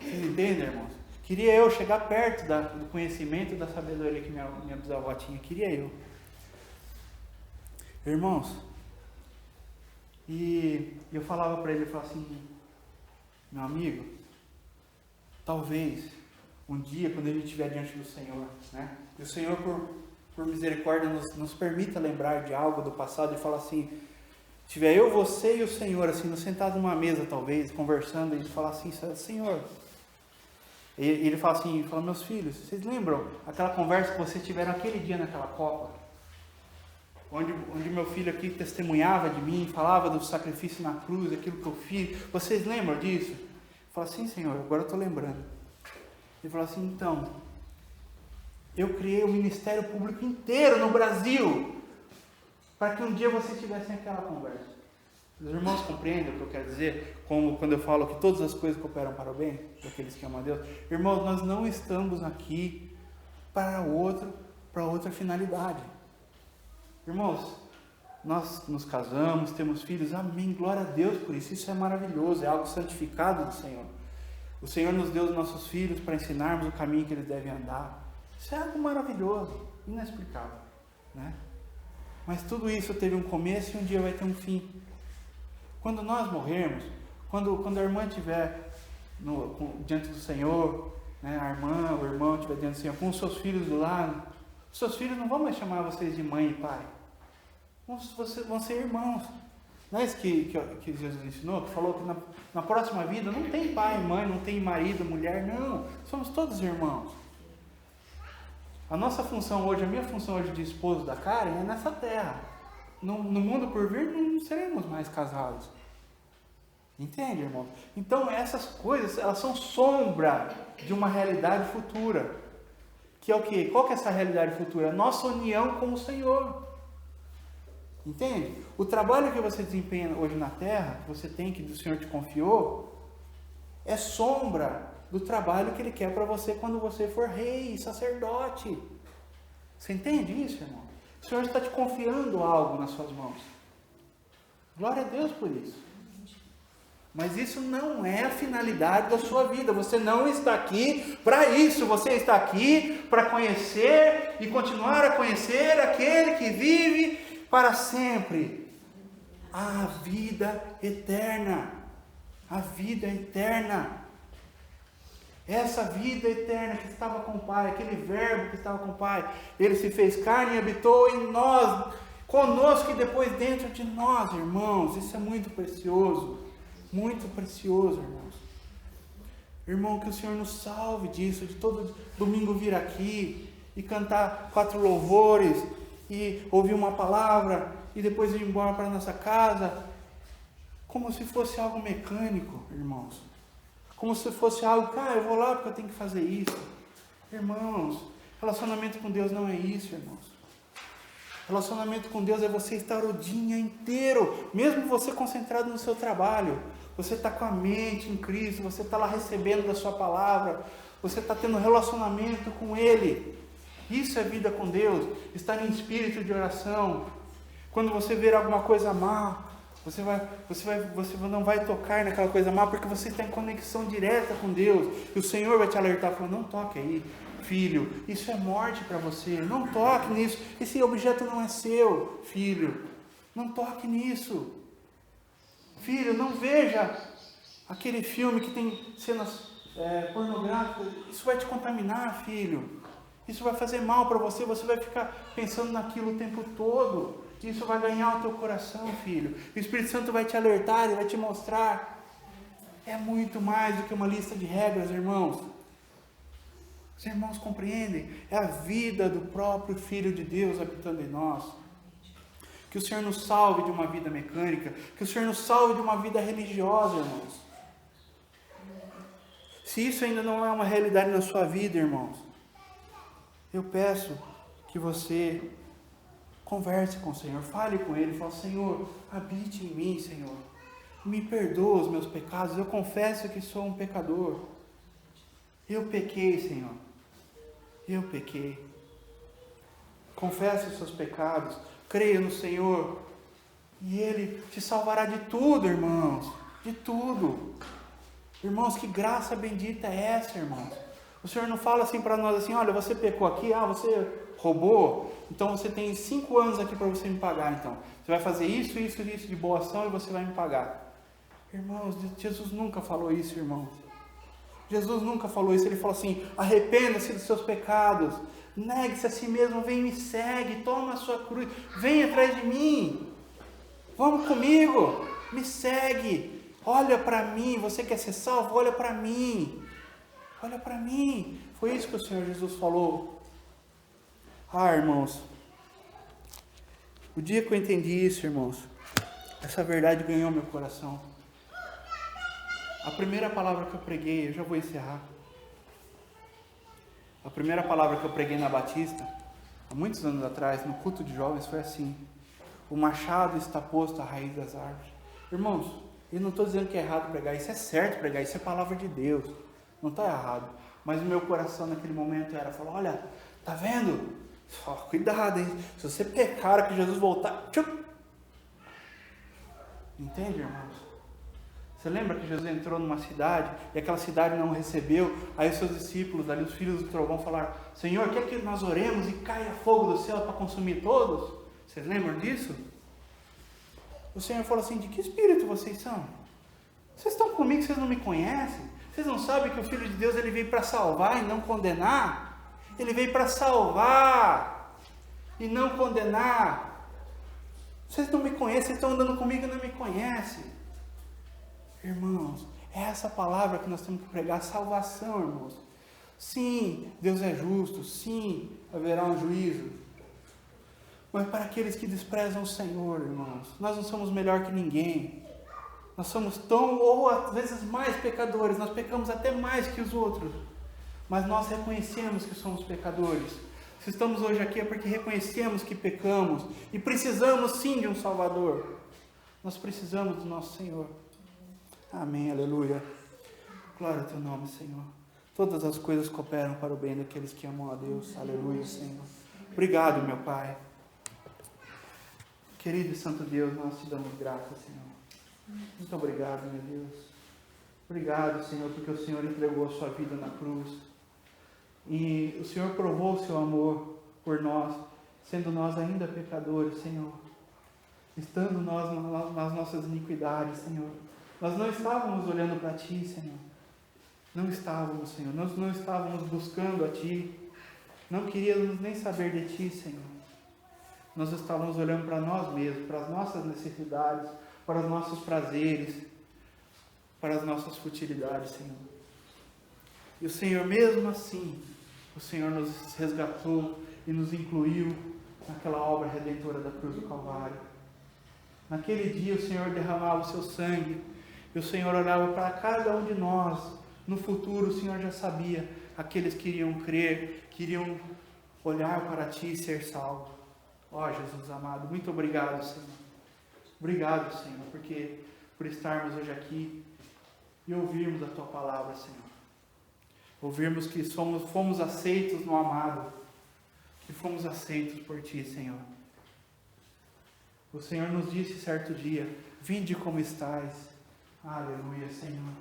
Vocês entendem, irmãos? Queria eu chegar perto do conhecimento e da sabedoria que minha bisavó tinha. Queria eu. Irmãos, e eu falava para ele, eu falava assim, meu amigo, talvez um dia, quando ele estiver diante do Senhor, né? E o Senhor, por misericórdia, nos permita lembrar de algo do passado e falar assim, tiver eu, você e o Senhor, assim, sentados numa mesa, talvez, conversando, e falar assim, Senhor... E ele fala assim, meus filhos, vocês lembram aquela conversa que vocês tiveram aquele dia naquela Copa? Onde meu filho aqui testemunhava de mim, falava do sacrifício na cruz, aquilo que eu fiz. Vocês lembram disso? Eu falo assim, Senhor, agora eu estou lembrando. Ele falou assim, então, eu criei o ministério público inteiro no Brasil, para que um dia vocês tivessem aquela conversa. Os irmãos compreendem o que eu quero dizer? Como quando eu falo que todas as coisas cooperam para o bem daqueles que amam a Deus. Irmãos, nós não estamos aqui para outra finalidade. Irmãos, nós nos casamos, temos filhos, amém, glória a Deus por isso. Isso é maravilhoso, é algo santificado do Senhor. O Senhor nos deu os nossos filhos para ensinarmos o caminho que eles devem andar. Isso é algo maravilhoso, inexplicável, né? Mas tudo isso teve um começo e um dia vai ter um fim. Quando nós morrermos, quando a irmã estiver diante do Senhor, né, a irmã, o irmão estiver diante do Senhor, com os seus filhos do lado, os seus filhos não vão mais chamar vocês de mãe e pai. Vão ser irmãos. Não é isso que Jesus ensinou? Que falou que na próxima vida não tem pai e mãe, não tem marido, mulher, não. Somos todos irmãos. A nossa função hoje, a minha função hoje de esposo da Karen é nessa terra. No mundo por vir não seremos mais casados. Entende, irmão? Então essas coisas, elas são sombra de uma realidade futura. Que é o quê? Qual que é essa realidade futura? Nossa união com o Senhor. Entende? O trabalho que você desempenha hoje na terra, que você tem, que o Senhor te confiou, é sombra do trabalho que Ele quer para você quando você for rei, sacerdote. Você entende isso, irmão? O Senhor está te confiando algo nas suas mãos. Glória a Deus por isso. Mas isso não é a finalidade da sua vida. Você não está aqui para isso. Você está aqui para conhecer e continuar a conhecer aquele que vive para sempre. A vida eterna. A vida eterna. Essa vida eterna que estava com o Pai, aquele verbo que estava com o Pai, Ele se fez carne e habitou em nós, conosco e depois dentro de nós, irmãos. Isso é muito precioso, irmãos. Irmão, que o Senhor nos salve disso, de todo domingo vir aqui e cantar 4 louvores e ouvir uma palavra e depois ir embora para a nossa casa, como se fosse algo mecânico, irmãos. Como se fosse algo, eu vou lá porque eu tenho que fazer isso. Irmãos, relacionamento com Deus não é isso, irmãos. Relacionamento com Deus é você estar o dia inteiro, mesmo você concentrado no seu trabalho. Você está com a mente em Cristo, você está lá recebendo da sua palavra, você está tendo relacionamento com Ele. Isso é vida com Deus, estar em espírito de oração. Quando você ver alguma coisa má, você não vai tocar naquela coisa má, porque você está em conexão direta com Deus. E o Senhor vai te alertar, falando, não toque aí, filho, isso é morte para você, não toque nisso, esse objeto não é seu, filho, não toque nisso. Filho, não veja aquele filme que tem cenas pornográficas, isso vai te contaminar, filho. Isso vai fazer mal para você, você vai ficar pensando naquilo o tempo todo. Isso vai ganhar o teu coração, filho. O Espírito Santo vai te alertar, ele vai te mostrar. É muito mais do que uma lista de regras, irmãos. Os irmãos compreendem? É a vida do próprio Filho de Deus habitando em nós. Que o Senhor nos salve de uma vida mecânica, que o Senhor nos salve de uma vida religiosa, irmãos. Se isso ainda não é uma realidade na sua vida, irmãos, eu peço que você converse com o Senhor, fale com Ele, fale: Senhor, habite em mim, Senhor, me perdoa os meus pecados, eu confesso que sou um pecador, eu pequei, Senhor, eu pequei, confesse os seus pecados, creia no Senhor, e Ele te salvará de tudo, irmãos, de tudo. Irmãos, que graça bendita é essa, irmãos? O Senhor não fala assim para nós, assim: olha, você pecou aqui, você roubou, então você tem 5 anos aqui para você me pagar, então. Você vai fazer isso, isso, isso de boa ação e você vai me pagar. Irmãos, Jesus nunca falou isso, irmãos. Jesus nunca falou isso, Ele falou assim: arrependa-se dos seus pecados, negue-se a si mesmo, vem e me segue, toma a sua cruz, vem atrás de mim, vamos comigo, me segue, olha para mim, você quer ser salvo? Olha para mim. Olha para mim. Foi isso que o Senhor Jesus falou. Irmãos, o dia que eu entendi isso, irmãos, essa verdade ganhou meu coração. A primeira palavra que eu preguei, eu já vou encerrar. A primeira palavra que eu preguei na Batista, há muitos anos atrás, no culto de jovens, foi assim: o machado está posto à raiz das árvores. Irmãos, eu não estou dizendo que é errado pregar, isso é certo pregar, isso é palavra de Deus. Não está errado, mas o meu coração naquele momento era, falou: olha, tá vendo? Cuidado, hein? Se você pecar, que Jesus voltar, tchup. Entende, irmãos? Você lembra que Jesus entrou numa cidade e aquela cidade não recebeu? Aí os seus discípulos, ali os filhos do trovão, falaram: Senhor, quer que nós oremos e caia fogo do céu para consumir todos? Vocês lembram disso? O Senhor falou assim: de que espírito vocês são? Vocês estão comigo, vocês não me conhecem? Vocês não sabem que o Filho de Deus, ele veio para salvar e não condenar? Ele veio para salvar e não condenar. Vocês não me conhecem, vocês estão andando comigo e não me conhecem. Irmãos, é essa palavra que nós temos que pregar: salvação, irmãos. Sim, Deus é justo, sim, haverá um juízo. Mas para aqueles que desprezam o Senhor, irmãos, nós não somos melhor que ninguém. Nós somos tão, ou às vezes mais pecadores, nós pecamos até mais que os outros, mas nós reconhecemos que somos pecadores. Se estamos hoje aqui é porque reconhecemos que pecamos e precisamos sim de um Salvador. Nós precisamos do nosso Senhor. Amém, aleluia. Glória ao teu nome, Senhor. Todas as coisas cooperam para o bem daqueles que amam a Deus. Aleluia, Senhor. Obrigado, meu Pai. Querido e santo Deus, nós te damos graça, Senhor. Muito obrigado, meu Deus. Obrigado, Senhor, porque o Senhor entregou a sua vida na cruz. E o Senhor provou o seu amor por nós, sendo nós ainda pecadores, Senhor. Estando nós nas nossas iniquidades, Senhor. Nós não estávamos olhando para Ti, Senhor. Não estávamos, Senhor. Nós não estávamos buscando a Ti. Não queríamos nem saber de Ti, Senhor. Nós estávamos olhando para nós mesmos, para as nossas necessidades, para os nossos prazeres, para as nossas futilidades, Senhor. E o Senhor, mesmo assim, o Senhor nos resgatou e nos incluiu naquela obra redentora da cruz do Calvário. Naquele dia o Senhor derramava o seu sangue e o Senhor olhava para cada um de nós. No futuro o Senhor já sabia aqueles que iriam crer, que iriam olhar para Ti e ser salvos. Ó Jesus amado, muito obrigado, Senhor. Obrigado, Senhor, porque por estarmos hoje aqui e ouvirmos a Tua palavra, Senhor. Ouvirmos que fomos aceitos no amado, que fomos aceitos por Ti, Senhor. O Senhor nos disse certo dia: vinde como estais. Aleluia, Senhor.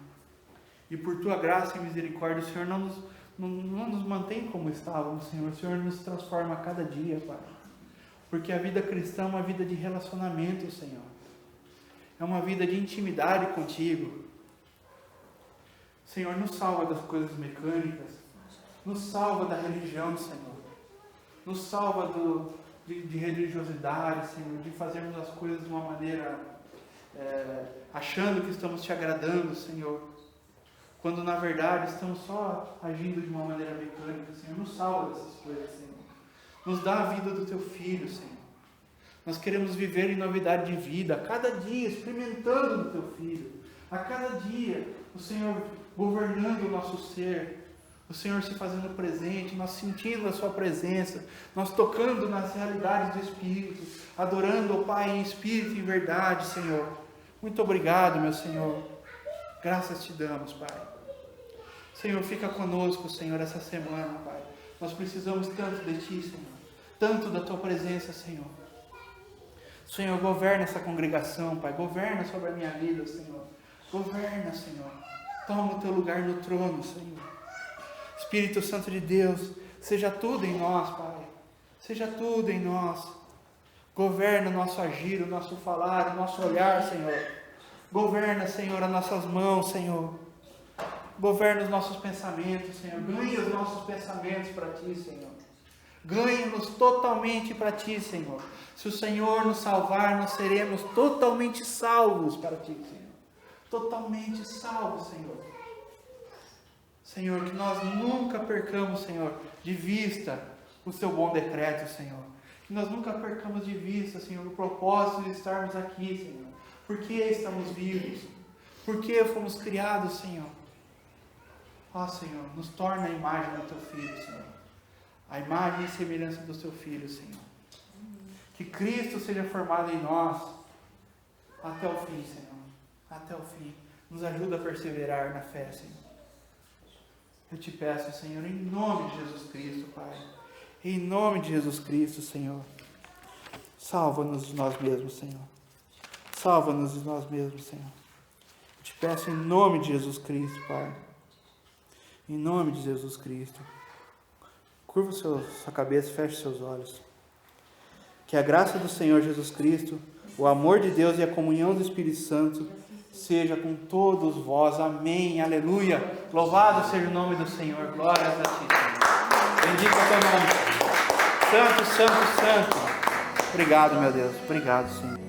E por Tua graça e misericórdia, o Senhor não não nos mantém como estávamos, Senhor. O Senhor nos transforma a cada dia, Pai. Porque a vida cristã é uma vida de relacionamento, Senhor. É uma vida de intimidade contigo. Senhor, nos salva das coisas mecânicas. Nos salva da religião, Senhor. Nos salva de religiosidade, Senhor. De fazermos as coisas de uma maneira achando que estamos te agradando, Senhor. Quando na verdade estamos só agindo de uma maneira mecânica, Senhor. Nos salva dessas coisas, Senhor. Nos dá a vida do teu Filho, Senhor. Nós queremos viver em novidade de vida, a cada dia experimentando do teu Filho. A cada dia o Senhor governando o nosso ser. O Senhor se fazendo presente, nós sentindo a sua presença. Nós tocando nas realidades do Espírito. Adorando o Pai em Espírito e em verdade, Senhor. Muito obrigado, meu Senhor. Graças te damos, Pai. Senhor, fica conosco, Senhor, essa semana, Pai. Nós precisamos tanto de Ti, Senhor. Tanto da Tua presença, Senhor. Senhor, governa essa congregação, Pai. Governa sobre a minha vida, Senhor. Governa, Senhor. Toma o Teu lugar no trono, Senhor. Espírito Santo de Deus, seja tudo em nós, Pai. Seja tudo em nós. Governa o nosso agir, o nosso falar, o nosso olhar, Senhor. Governa, Senhor, as nossas mãos, Senhor. Governa os nossos pensamentos, Senhor. Ganha os nossos pensamentos para Ti, Senhor. Ganha-nos totalmente para Ti, Senhor. Se o Senhor nos salvar, nós seremos totalmente salvos para Ti, Senhor. Totalmente salvos, Senhor. Senhor, que nós nunca percamos, Senhor, de vista o Seu bom decreto, Senhor. Que nós nunca percamos de vista, Senhor, o propósito de estarmos aqui, Senhor. Por que estamos vivos? Por que fomos criados, Senhor? Ó, Senhor, nos torna a imagem do Teu Filho, Senhor. A imagem e semelhança do Teu Filho, Senhor. Que Cristo seja formado em nós até o fim, Senhor. Até o fim. Nos ajuda a perseverar na fé, Senhor. Eu te peço, Senhor, em nome de Jesus Cristo, Pai. Em nome de Jesus Cristo, Senhor. Salva-nos de nós mesmos, Senhor. Salva-nos de nós mesmos, Senhor. Eu te peço em nome de Jesus Cristo, Pai. Em nome de Jesus Cristo. Curva sua cabeça, feche seus olhos. Que a graça do Senhor Jesus Cristo, o amor de Deus e a comunhão do Espírito Santo seja com todos vós. Amém. Aleluia. Louvado seja o nome do Senhor. Glórias a Ti, Senhor. Bendito é o Teu nome. Santo, santo, santo. Obrigado, meu Deus. Obrigado, Senhor.